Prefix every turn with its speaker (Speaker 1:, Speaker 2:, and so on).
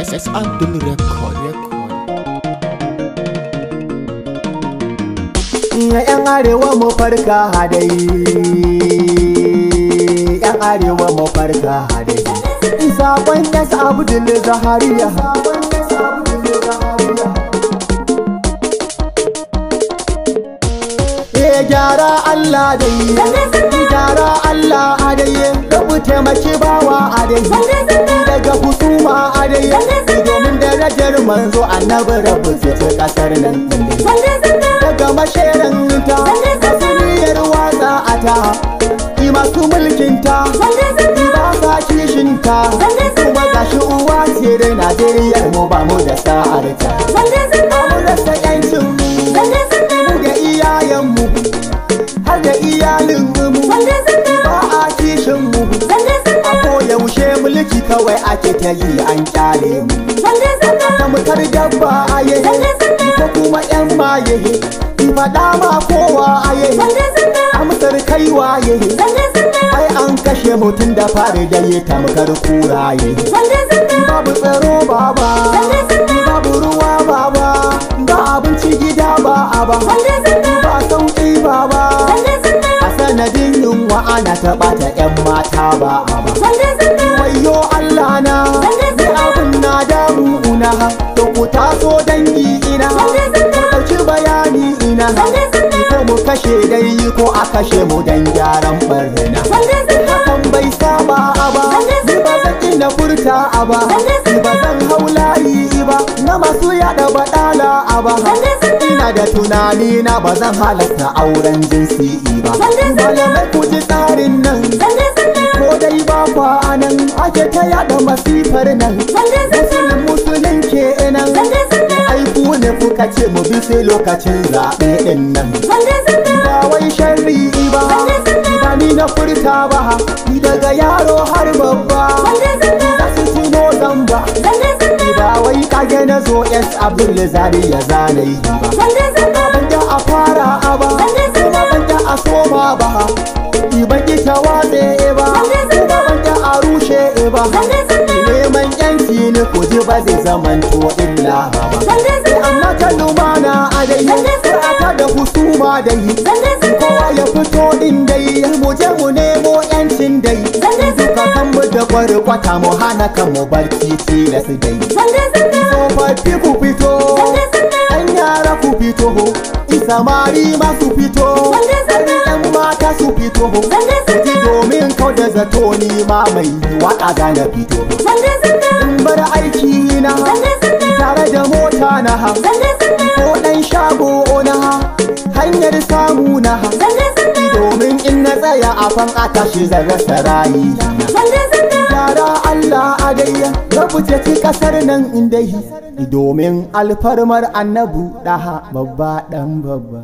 Speaker 1: SS Abdul Record.
Speaker 2: Yan arewa mu farka hadai, yan arewa mu farka hadai. Sakon SS Abdul Zahariya, gyara Allah dai, gyara Allah a dai, da mu taimaki bawa a dai, daga husuma a dai, domin darajar manzo annabi rabu ce kasar nan. Daga masheran ta, kasaniyar watsa a ta, yi masu mulkin ta, yi ba sa kishin ta, kuma gashi uwa ce da Najeriya mu ba mu da sa'ar ta. Mu rasa 'yancin mu da iyayenmu, har da iyalinmu, ba a kishinmu, a koyaushe mulki kawai ake ta yi an kyale mu. Tamkar dabba a yi, ko kuma 'yan maye, ki faɗa ma kowa a yi, amsar kai waye, ai an kashe mutum da fari da yi tamkar kuraye. Babu tsaro baba, babu ruwa baba, ba abinci gida ba ba sauƙi baba, a sanadin yunwa ana taɓa ta 'yan mata ba wayo Allah na, ni abin na damuna, to ku taso dangi ina, ku ɗauki bayani ina, ko mu kashe dai ko a kashe mu dan gyaran barna. Hakan bai saba ba, ni ba zan ina furta ba, ni ba zan haulayi ba, na masu yada baɗala ba, ina da tunani na ba zan halatta auren jinsi ba. Malamai ku ji tsarin nan, ko dai ba kwa anan ake ta yada masifar nan, musulun ke nan, aiku ne kuka ce mu bi sai lokacin zaɓe ɗin nan. Ba wai sharri ba, ba ni na furta ba, ni daga yaro har babba, za su tuno zamba, ba wai kage na zo SS Abdul Zahariya zanayi ba. Banda a fara ba, kuma banda a soma ba, ban ki ta watse ba, kuma banda a rushe ba. Neman yanci ne ku ji ba zai zamanto illa ba, amma ta lumana a dai, ta da husuma dai, kowa ya fito din dai, mu je mu nemo yancin dai, duka kan mu da kwarkwata mu hana kan mu barci tilas dai. Tsofaffi ku fito, ɗan yara ku fito, samari ma su fito, ɗan mata su fito, ji domin kau da zato ni ma mai waƙa da na fito. In bar aiki na, tare da mota na, ko ɗan shago na, hanyar samu na, domin in na tsaya a fan a tashi zan rasa rayi. Gyara Allah a dai, rabu ce kasar nan indai, domin alfarmar annabu ɗaha babba ɗan babba.